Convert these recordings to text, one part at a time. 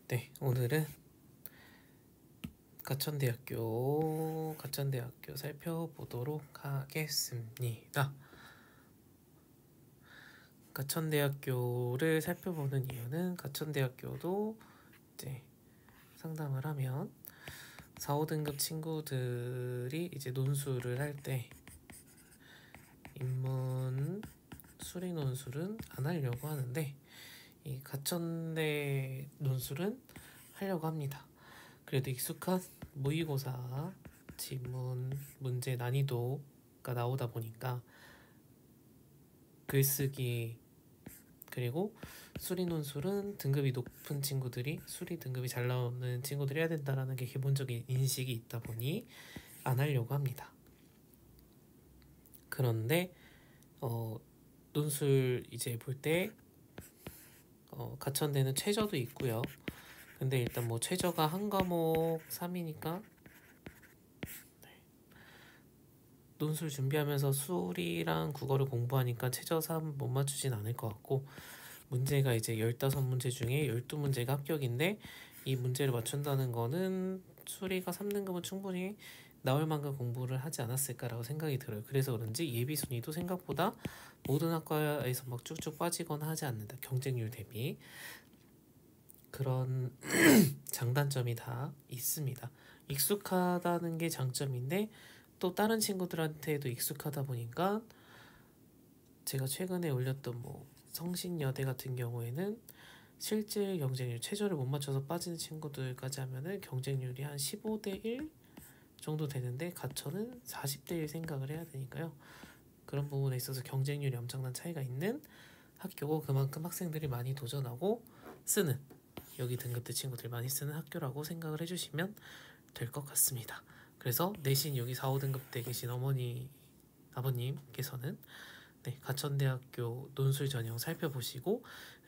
네, 오늘은 가천대학교 살펴보도록 하겠습니다. 가천대학교를 살펴보는 이유는 가천대학교도 이제 상담을 하면 4, 5등급 친구들이 이제 논술을 할 때 인문 수리 논술은 안 하려고 하는데 이 가천대 논술은 하려고 합니다. 그래도 익숙한 모의고사 지문 문제 난이도가 나오다 보니까 글쓰기 그리고 수리 논술은 등급이 높은 친구들이 수리 등급이 잘 나오는 친구들이 해야 된다라는 게 기본적인 인식이 있다 보니 안 하려고 합니다. 그런데 논술 이제 볼 때 가천대는 최저도 있고요. 근데 일단 뭐 최저가 한 과목 3이니까 논술 준비하면서 수리랑 국어를 공부하니까 최저 3 못 맞추진 않을 것 같고, 문제가 이제 15문제 중에 12문제가 합격인데 이 문제를 맞춘다는 거는 수리가 3등급은 충분히 나올 만큼 공부를 하지 않았을까라고 생각이 들어요. 그래서 그런지 예비 순위도 생각보다 모든 학과에서 막 쭉쭉 빠지거나 하지 않는다. 경쟁률 대비. 그런 장단점이 다 있습니다. 익숙하다는 게 장점인데 또 다른 친구들한테도 익숙하다 보니까 제가 최근에 올렸던 뭐 성신여대 같은 경우에는 실질 경쟁률 최저를 못 맞춰서 빠지는 친구들까지 하면은 경쟁률이 한 15대 1 정도 되는데 가천은 40대 1 생각을 해야 되니까요. 그런 부분에 있어서 경쟁률이 엄청난 차이가 있는 학교고, 그만큼 학생들이 많이 도전하고 쓰는, 여기 등급대 친구들이 많이 쓰는 학교라고 생각을 해주시면 될 것 같습니다. 그래서 내신 여기 4, 5등급대 계신 어머니 아버님께서는 가천대학교 논술 전형 살펴보시고,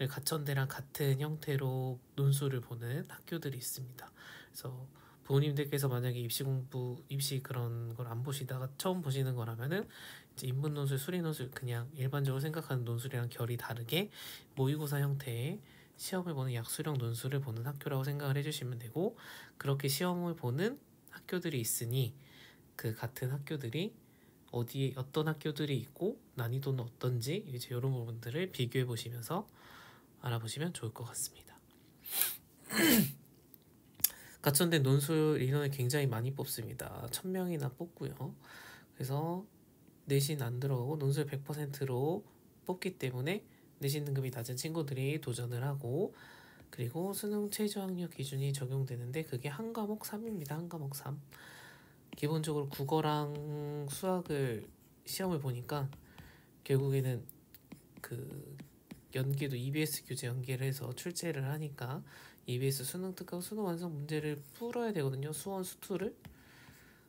가천대랑 같은 형태로 논술을 보는 학교들이 있습니다. 그래서 부모님들께서 만약에 입시 그런 걸 안 보시다가 처음 보시는 거라면은 이제 인문 논술, 수리 논술 그냥 일반적으로 생각하는 논술이랑 결이 다르게 모의고사 형태의 시험을 보는 약수령 논술을 보는 학교라고 생각을 해주시면 되고, 그렇게 시험을 보는 학교들이 있으니 그 같은 학교들이 어디에 어떤 학교들이 있고 난이도는 어떤지 이제 이런 부분들을 비교해 보시면서 알아보시면 좋을 것 같습니다. 가천대 논술 인원을 굉장히 많이 뽑습니다. 1000명이나 뽑고요. 그래서 내신 안 들어가고 논술 100%로 뽑기 때문에 내신 등급이 낮은 친구들이 도전을 하고, 그리고 수능 최저 학력 기준이 적용되는데 그게 한 과목 3입니다. 한 과목 3. 기본적으로 국어랑 수학을 시험을 보니까 결국에는 그 연계도 EBS 교재 연계를 해서 출제를 하니까 EBS 수능 특강 수능 완성 문제를 풀어야 되거든요. 수원 수투를.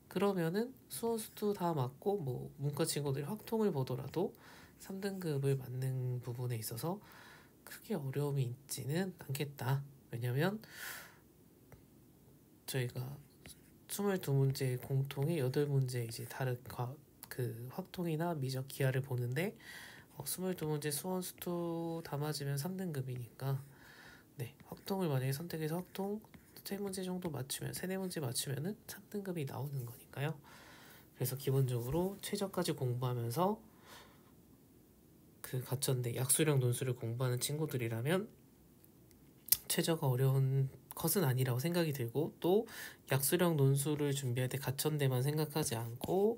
그러면은 수원 수투 다 맞고 뭐 문과 친구들이 확통을 보더라도 3등급을 맞는 부분에 있어서 크게 어려움이 있지는 않겠다. 왜냐면 저희가 22문제 공통의 8문제 이제 다른 그 확통이나 미적 기하를 보는데 22문제 수원 수투 다 맞으면 3등급이니까 확통을 만약에 선택해서 확통 3문제 정도 맞추면 3-4문제 맞추면은 3등급이 나오는 거니까요. 그래서 기본적으로 최저까지 공부하면서 그 가천대 약수령 논술을 공부하는 친구들이라면 최저가 어려운 컷은 아니라고 생각이 들고, 또 약수령 논술을 준비할 때 가천대만 생각하지 않고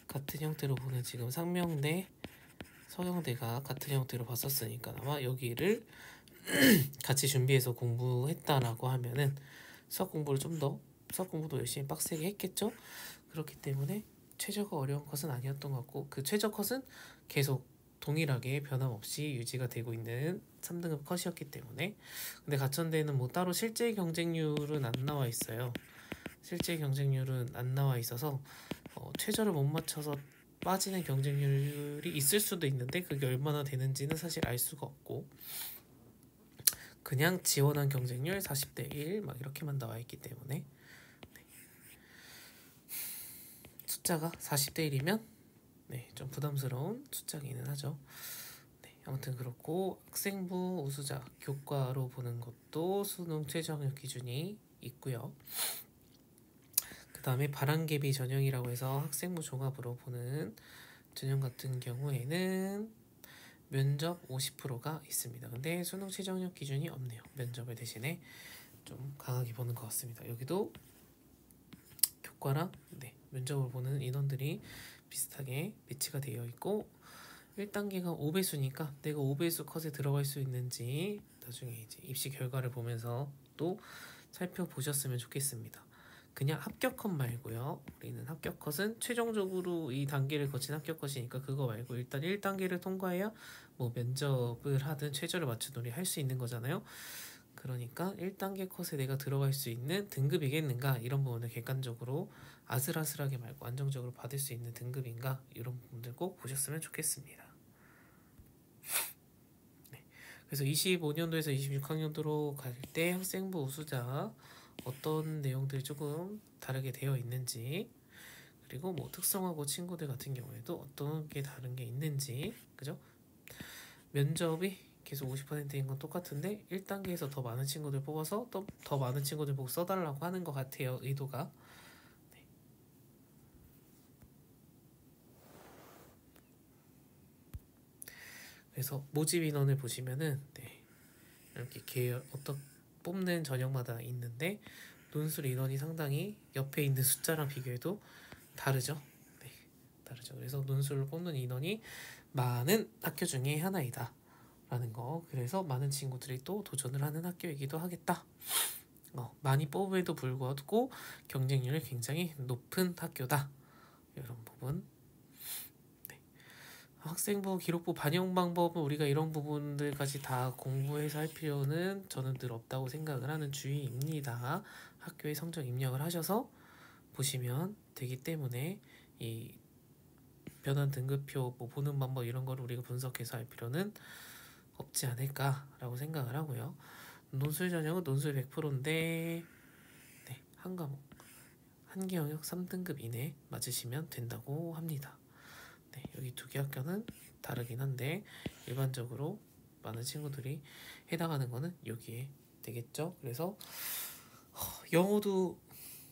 같은 형태로 보는 지금 상명대, 서경대가 같은 형태로 봤었으니까 아마 여기를 같이 준비해서 공부했다라고 하면은 수학 공부도 열심히 빡세게 했겠죠. 그렇기 때문에 최저가 어려운 컷은 아니었던 것 같고, 그 최저 컷은 계속 동일하게 변함없이 유지가 되고 있는 3등급 컷이었기 때문에. 근데 가천대는 뭐 따로 실제 경쟁률은 안 나와 있어요. 실제 경쟁률은 안 나와 있어서 최저를 못 맞춰서 빠지는 경쟁률이 있을 수도 있는데 그게 얼마나 되는지는 사실 알 수가 없고, 그냥 지원한 경쟁률 40대 1 막 이렇게만 나와 있기 때문에 숫자가 40대 1이면 좀 부담스러운 숫자기는 하죠. 아무튼 그렇고 학생부 우수자 교과로 보는 것도 수능 최저학력 기준이 있고요. 그 다음에 바람개비 전형이라고 해서 학생부 종합으로 보는 전형 같은 경우에는 면접 50%가 있습니다. 근데 수능 최저학력 기준이 없네요. 면접을 대신에 좀 강하게 보는 것 같습니다. 여기도 교과랑 면접을 보는 인원들이 비슷하게 배치가 되어 있고 1단계가 5배수니까 내가 5배수 컷에 들어갈 수 있는지 나중에 이제 입시 결과를 보면서 또 살펴보셨으면 좋겠습니다. 그냥 합격 컷 말고요. 우리는 합격 컷은 최종적으로 이 단계를 거친 합격 컷이니까 그거 말고 일단 1단계를 통과해야 뭐 면접을 하든 최저를 맞춘 우리 할 수 있는 거잖아요. 그러니까 1단계 컷에 내가 들어갈 수 있는 등급이겠는가 이런 부분을 객관적으로 아슬아슬하게 말고 안정적으로 받을 수 있는 등급인가 이런 부분들 꼭 보셨으면 좋겠습니다. 그래서 25년도에서 26학년도로 갈 때 학생부 우수자 어떤 내용들이 조금 다르게 되어 있는지 그리고 뭐 특성화고 친구들 같은 경우에도 어떤 게 다른 게 있는지 그죠? 면접이 계속 50%인 건 똑같은데 1단계에서 더 많은 친구들 뽑아서 또 더 많은 친구들 보고 써달라고 하는 것 같아요. 의도가. 그래서 모집 인원을 보시면은 이렇게 계열 어떤 뽑는 전형마다 있는데 논술 인원이 상당히 옆에 있는 숫자랑 비교해도 다르죠. 다르죠. 그래서 논술을 뽑는 인원이 많은 학교 중에 하나이다 라는 거. 그래서 많은 친구들이 또 도전을 하는 학교이기도 하겠다. 많이 뽑음에도 불구하고 경쟁률이 굉장히 높은 학교다. 이런 부분. 학생부 기록부 반영 방법은 우리가 이런 부분들까지 다 공부해서 할 필요는 저는 늘 없다고 생각을 하는 주의입니다. 학교에 성적 입력을 하셔서 보시면 되기 때문에 이 변환 등급표 뭐 보는 방법 이런 거를 우리가 분석해서 할 필요는 없지 않을까라고 생각을 하고요. 논술 전형은 논술 100%인데 한 과목 한 개 영역 3등급 이내 맞으시면 된다고 합니다. 여기 두 개 학교는 다르긴 한데 일반적으로 많은 친구들이 해당하는 거는 여기에 되겠죠. 그래서 영어도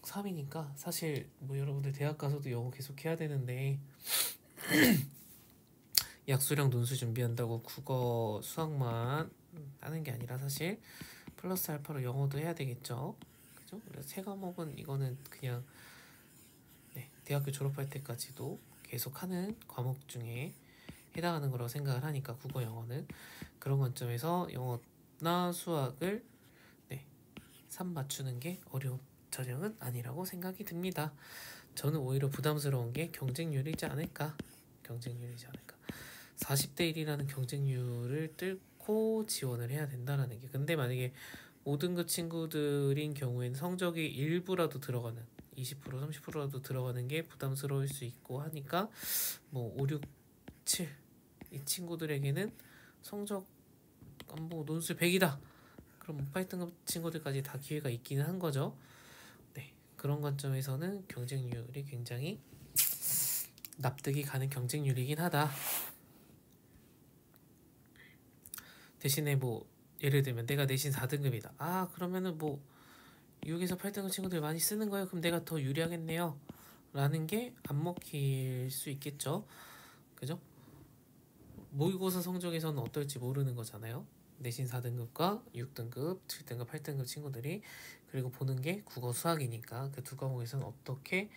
3이니까 사실 뭐 여러분들 대학 가서도 영어 계속 해야 되는데 약수량 논술 준비한다고 국어 수학만 하는 게 아니라 사실 플러스 알파로 영어도 해야 되겠죠. 그죠? 그래서 세 과목은 이거는 그냥 대학교 졸업할 때까지도 계속하는 과목 중에 해당하는 거라고 생각을 하니까 국어 영어는 그런 관점에서 영어나 수학을 3 맞추는 게 어려운 전형은 아니라고 생각이 듭니다. 저는 오히려 부담스러운 게 경쟁률이지 않을까. 40대 1이라는 경쟁률을 뚫고 지원을 해야 된다는 게. 근데 만약에 5등급 친구들인 경우에는 성적이 일부라도 들어가는 20% 30%라도 들어가는 게 부담스러울 수 있고 하니까 뭐 5, 6, 7 이 친구들에게는 성적 뭐 논술 100이다. 그럼 8등급 친구들까지 다 기회가 있기는 한 거죠. 그런 관점에서는 경쟁률이 굉장히 납득이 가는 경쟁률이긴 하다. 대신에 뭐 예를 들면 내가 내신 4등급이다. 그러면은 뭐 6에서 8등급 친구들 많이 쓰는 거예요. 그럼 내가 더 유리하겠네요. 라는 게 안 먹힐 수 있겠죠. 그죠? 모의고사 성적에서는 어떨지 모르는 거잖아요. 내신 4등급과 6등급, 7등급, 8등급 친구들이 그리고 보는 게 국어 수학이니까 그 두 과목에서는 어떻게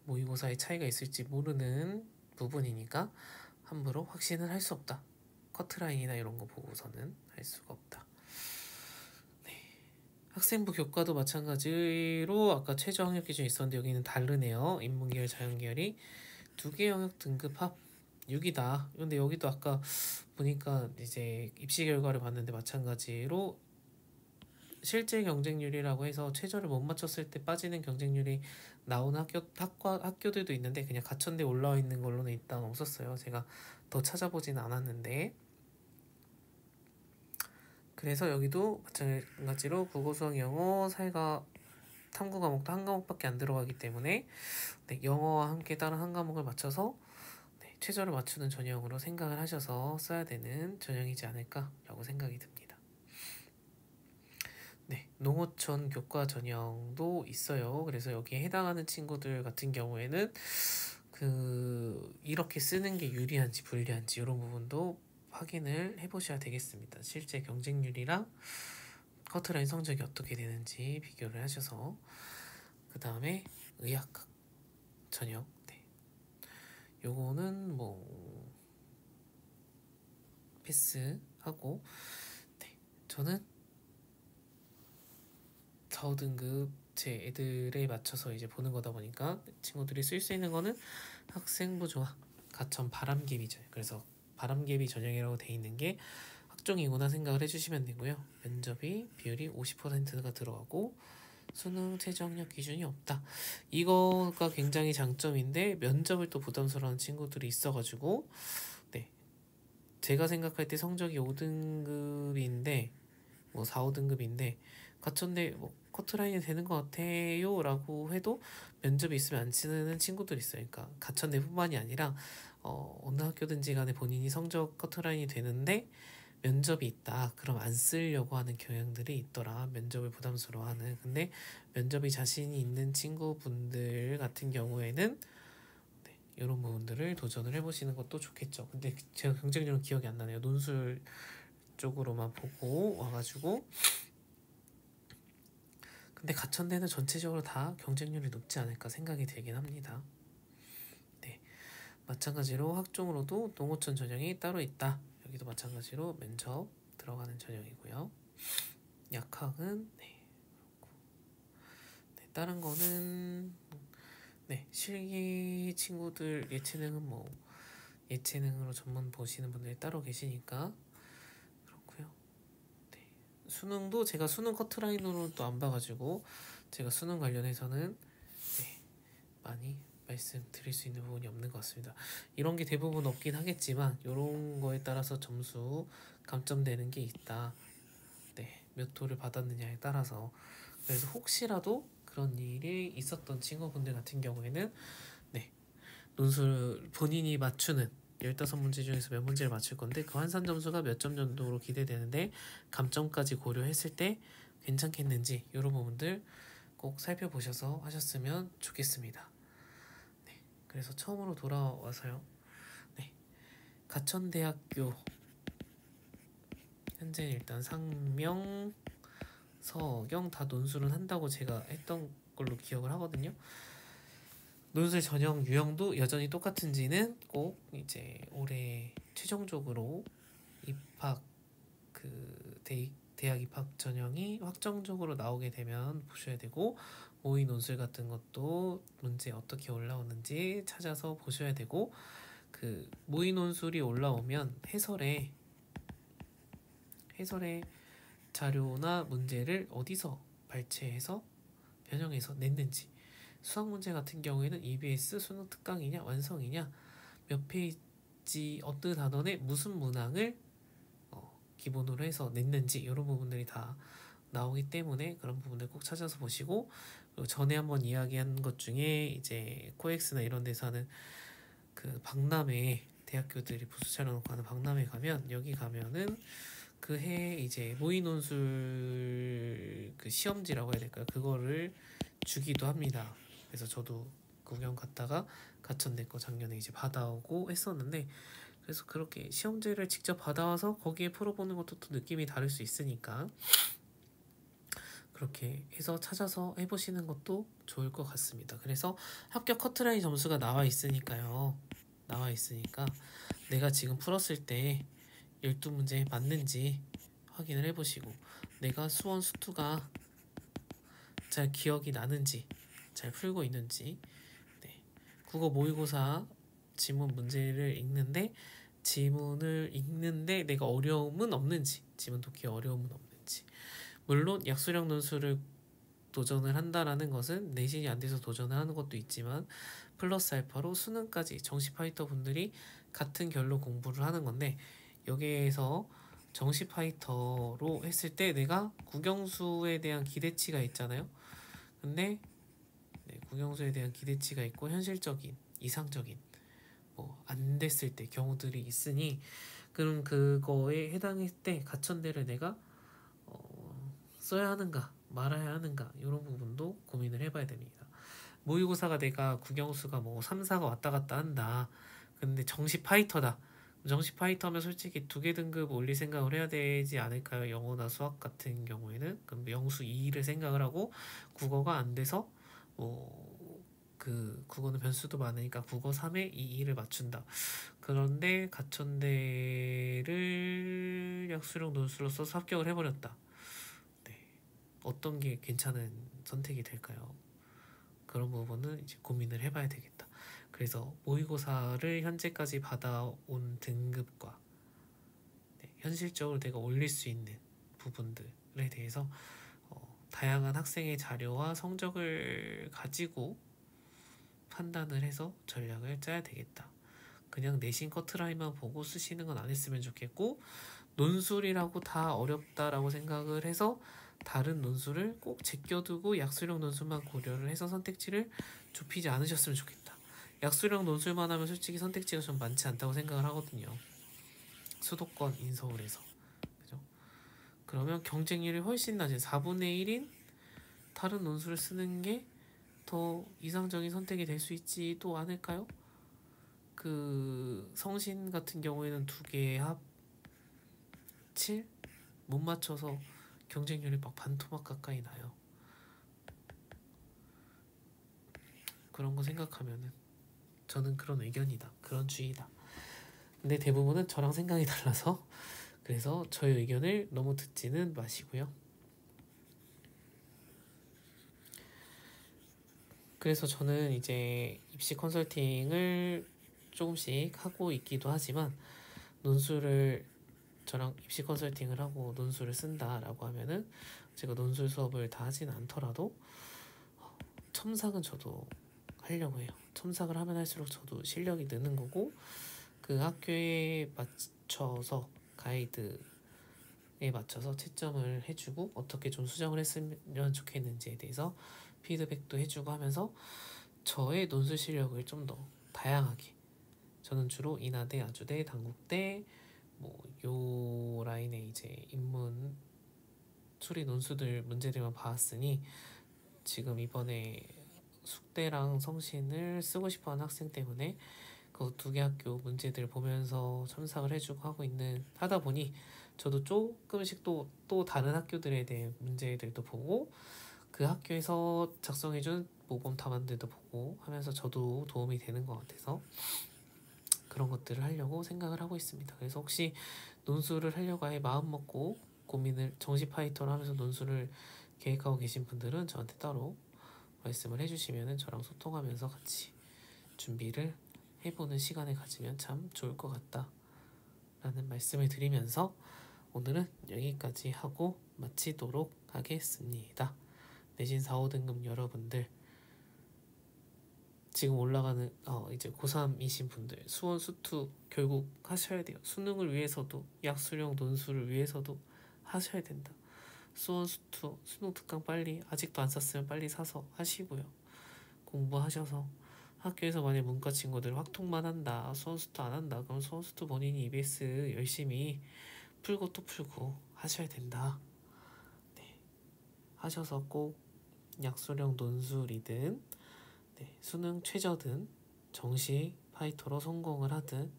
모의고사의 차이가 있을지 모르는 부분이니까 함부로 확신을 할 수 없다. 커트라인이나 이런 거 보고서는 할 수가 없다. 학생부 교과도 마찬가지로 아까 최저 학력 기준이 있었는데 여기는 다르네요. 인문계열, 자연계열이 두 개 영역 등급 합 6이다. 근데 여기도 아까 보니까 이제 입시 결과를 봤는데 마찬가지로 실제 경쟁률이라고 해서 최저를 못 맞췄을 때 빠지는 경쟁률이 나오는 학교들도 있는데 그냥 가천대 올라와 있는 걸로는 일단 없었어요. 제가 더 찾아보진 않았는데 그래서 여기도 마찬가지로 국어, 수학, 영어, 사회과, 탐구 과목도 한 과목밖에 안 들어가기 때문에 영어와 함께 다른 한 과목을 맞춰서 최저를 맞추는 전형으로 생각을 하셔서 써야 되는 전형이지 않을까라고 생각이 듭니다. 네, 농어촌 교과 전형도 있어요. 그래서 여기에 해당하는 친구들 같은 경우에는 이렇게 쓰는 게 유리한지 불리한지 이런 부분도 확인을 해보셔야 되겠습니다. 실제 경쟁률이랑 커트라인 성적이 어떻게 되는지 비교를 하셔서 그 다음에 의학학 전형 네. 요거는 뭐 패스하고 네. 저는 4,5등급 제 애들에 맞춰서 이제 보는 거다 보니까 친구들이 쓸 수 있는 거는 학생부 조합 가천 바람개비죠. 그래서 바람개비 전형이라고 돼 있는 게 학종이구나 생각을 해주시면 되고요. 면접이 비율이 50%가 들어가고 수능 최저학력 기준이 없다. 이거가 굉장히 장점인데 면접을 또 부담스러워하는 친구들이 있어가지고 네 제가 생각할 때 성적이 5등급인데 뭐 4, 5등급인데 가천대 뭐 커트라인이 되는 것 같아요 라고 해도 면접이 있으면 안 치는 친구들이 있어요. 그러니까 가천대뿐만이 아니라 어느 학교든지 간에 본인이 성적 커트라인이 되는데 면접이 있다. 그럼 안 쓰려고 하는 경향들이 있더라. 면접을 부담스러워하는. 근데 면접이 자신이 있는 친구분들 같은 경우에는 네, 이런 부분들을 도전을 해보시는 것도 좋겠죠. 근데 제가 경쟁률은 기억이 안 나네요. 논술 쪽으로만 보고 와가지고 근데 가천대는 전체적으로 다 경쟁률이 높지 않을까 생각이 들긴 합니다. 네, 마찬가지로 학종으로도 농어촌 전형이 따로 있다. 여기도 마찬가지로 면접 들어가는 전형이고요. 약학은 네, 네, 다른 거는 네, 실기 친구들 예체능은 뭐 예체능으로 전문 보시는 분들이 따로 계시니까 그렇고요. 네, 수능도 제가 수능 커트라인으로 또 안 봐가지고 제가 수능 관련해서는 네, 많이 말씀드릴 수 있는 부분이 없는 것 같습니다. 이런 게 대부분 없긴 하겠지만 이런 거에 따라서 점수 감점되는 게 있다. 네, 몇 호를 받았느냐에 따라서 그래서 혹시라도 그런 일이 있었던 친구분들 같은 경우에는 네, 논술 본인이 맞추는 15문제 중에서 몇 문제를 맞출 건데 그 환산 점수가 몇 점 정도로 기대되는데 감점까지 고려했을 때 괜찮겠는지 이런 부분들 꼭 살펴보셔서 하셨으면 좋겠습니다. 네, 그래서 처음으로 돌아와서요. 네, 가천대학교 현재 일단 상명, 서경 다 논술은 한다고 제가 했던 걸로 기억을 하거든요. 논술 전형 유형도 여전히 똑같은지는 꼭 이제 올해 최종적으로 입학 대학 입학 전형이 확정적으로 나오게 되면 보셔야 되고 모의 논술 같은 것도 문제 어떻게 올라오는지 찾아서 보셔야 되고 그 모의 논술이 올라오면 해설에 자료나 문제를 어디서 발췌해서 변형해서 냈는지 수학 문제 같은 경우에는 EBS 수능 특강이냐 완성이냐 몇 페이지 어느 단원에 무슨 문항을 기본으로 해서 냈는지 이런 부분들이 다 나오기 때문에 그런 부분들 꼭 찾아서 보시고 그리고 전에 한번 이야기한 것 중에 이제 코엑스나 이런 데서 하는 그 박람회 대학교들이 부스 차려놓고 하는 박람회 가면 여기 가면은 그 해 이제 모의 논술 그 시험지라고 해야 될까요? 그거를 주기도 합니다. 그래서 저도 구경 갔다가 가천대 거 작년에 이제 받아오고 했었는데 그래서 그렇게 시험지를 직접 받아와서 거기에 풀어보는 것도 또 느낌이 다를 수 있으니까 그렇게 해서 찾아서 해보시는 것도 좋을 것 같습니다. 그래서 합격 커트라인 점수가 나와 있으니까요. 나와 있으니까 내가 지금 풀었을 때 12문제 맞는지 확인을 해보시고 내가 수원 수투가 잘 기억이 나는지 잘 풀고 있는지 네. 국어 모의고사 지문 문제를 읽는데 내가 어려움은 없는지 지문 독해 어려움은 없는지 물론 약수령 논술을 도전을 한다라는 것은 내신이 안 돼서 도전을 하는 것도 있지만 플러스 알파로 수능까지 정시 파이터 분들이 같은 결로 공부를 하는 건데 여기에서 정시 파이터로 했을 때 내가 국영수에 대한 기대치가 있잖아요. 근데 네, 국영수에 대한 기대치가 있고 현실적인 이상적인 뭐 안 됐을 때 경우들이 있으니 그럼 그거에 해당할 때 가천대를 내가 써야 하는가 말아야 하는가 이런 부분도 고민을 해봐야 됩니다. 모의고사가 내가 국영수가 뭐 3, 4가 왔다 갔다 한다. 근데 정시 파이터다. 정시 파이터면 솔직히 두 개 등급 올릴 생각을 해야 되지 않을까요? 영어나 수학 같은 경우에는 그럼 영수 2를 생각을 하고 국어가 안 돼서 뭐 그 국어는 변수도 많으니까 국어 3에 2를 맞춘다. 그런데 가천대를 약수령 논술로 써서 합격을 해버렸다. 네. 어떤 게 괜찮은 선택이 될까요? 그런 부분은 이제 고민을 해봐야 되겠다. 그래서 모의고사를 현재까지 받아온 등급과 현실적으로 내가 올릴 수 있는 부분들에 대해서 다양한 학생의 자료와 성적을 가지고 판단을 해서 전략을 짜야 되겠다. 그냥 내신 커트라인만 보고 쓰시는 건 안 했으면 좋겠고 논술이라고 다 어렵다라고 생각을 해서 다른 논술을 꼭 제껴두고 약수령 논술만 고려를 해서 선택지를 좁히지 않으셨으면 좋겠다. 약수령 논술만 하면 솔직히 선택지가 좀 많지 않다고 생각을 하거든요. 수도권 인서울에서. 그죠? 그러면 경쟁률이 훨씬 낮은 4분의 1인 다른 논술을 쓰는 게 더 이상적인 선택이 될 수 있지도 않을까요? 그 성신 같은 경우에는 두 개의 합 7? 못 맞춰서 경쟁률이 막 반토막 가까이 나요. 그런 거 생각하면은 저는 그런 의견이다. 그런 주의다. 근데 대부분은 저랑 생각이 달라서 그래서 저의 의견을 너무 듣지는 마시고요. 그래서 저는 이제 입시 컨설팅을 조금씩 하고 있기도 하지만 논술을 저랑 입시 컨설팅을 하고 논술을 쓴다라고 하면은 제가 논술 수업을 다 하진 않더라도 첨삭은 저도 하려고 해요. 첨삭을 하면 할수록 저도 실력이 느는 거고 그 학교에 맞춰서 가이드에 맞춰서 채점을 해주고 어떻게 좀 수정을 했으면 좋겠는지에 대해서 피드백도 해주고 하면서 저의 논술 실력을 좀 더 다양하게 저는 주로 인하대, 아주대, 단국대 뭐 요 라인에 이제 인문 수리 논술들 문제들만 봐왔으니 지금 이번에 숙대랑 성신을 쓰고 싶어하는 학생 때문에 그 두 개 학교 문제들 보면서 첨삭을 해주고 하다 보니 저도 조금씩 또 다른 학교들에 대해 문제들도 보고 그 학교에서 작성해준 모범 답안들도 보고 하면서 저도 도움이 되는 것 같아서 그런 것들을 하려고 생각을 하고 있습니다. 그래서 혹시 논술을 하려고 아예 마음 먹고 고민을 정시 파이터를 하면서 논술을 계획하고 계신 분들은 저한테 따로 말씀을 해주시면 저랑 소통하면서 같이 준비를 해보는 시간을 가지면 참 좋을 것 같다 라는 말씀을 드리면서 오늘은 여기까지 하고 마치도록 하겠습니다. 내신 4, 5등급 여러분들 지금 올라가는 이제 고3이신 분들 수원 수투 결국 하셔야 돼요. 수능을 위해서도 약수령 논술을 위해서도 하셔야 된다. 수원 수투 수능 특강 빨리 아직도 안 샀으면 빨리 사서 하시고요. 공부하셔서 학교에서 만약 문과 친구들 확통만 한다 수원 수투 안 한다 그럼 수원 수투 본인이 EBS 열심히 풀고 또 풀고 하셔야 된다. 네. 하셔서 꼭 약수령 논술이든 수능 최저든 정시 파이터로 성공을 하든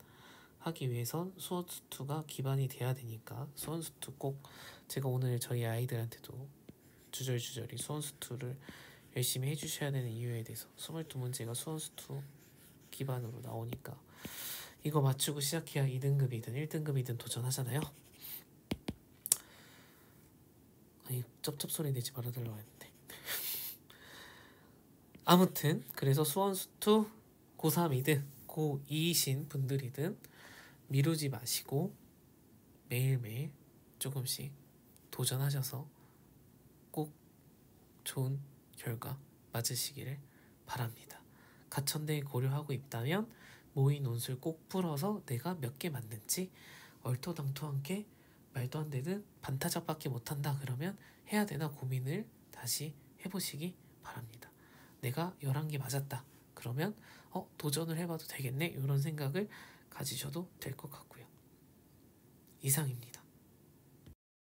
하기 위해선 수원수투가 기반이 돼야 되니까 수원수투 꼭 제가 오늘 저희 아이들한테도 주저리주저리 수원수투를 열심히 해주셔야 되는 이유에 대해서 22문제가 수원수투 기반으로 나오니까 이거 맞추고 시작해야 2등급이든 1등급이든 도전하잖아요. 아니 쩝쩝소리 내지 말아달라고 했는데 아무튼 그래서 수원수투 고3이든 고2이신 분들이든 미루지 마시고 매일매일 조금씩 도전하셔서 꼭 좋은 결과 맞으시기를 바랍니다. 가천대 고려하고 있다면 모의 논술 꼭 풀어서 내가 몇 개 맞는지 얼토당토한 게 말도 안 되는 반타작밖에 못한다 그러면 해야 되나 고민을 다시 해보시기 바랍니다. 내가 11개 맞았다. 그러면 도전을 해봐도 되겠네 이런 생각을 가지셔도 될 것 같고요. 이상입니다.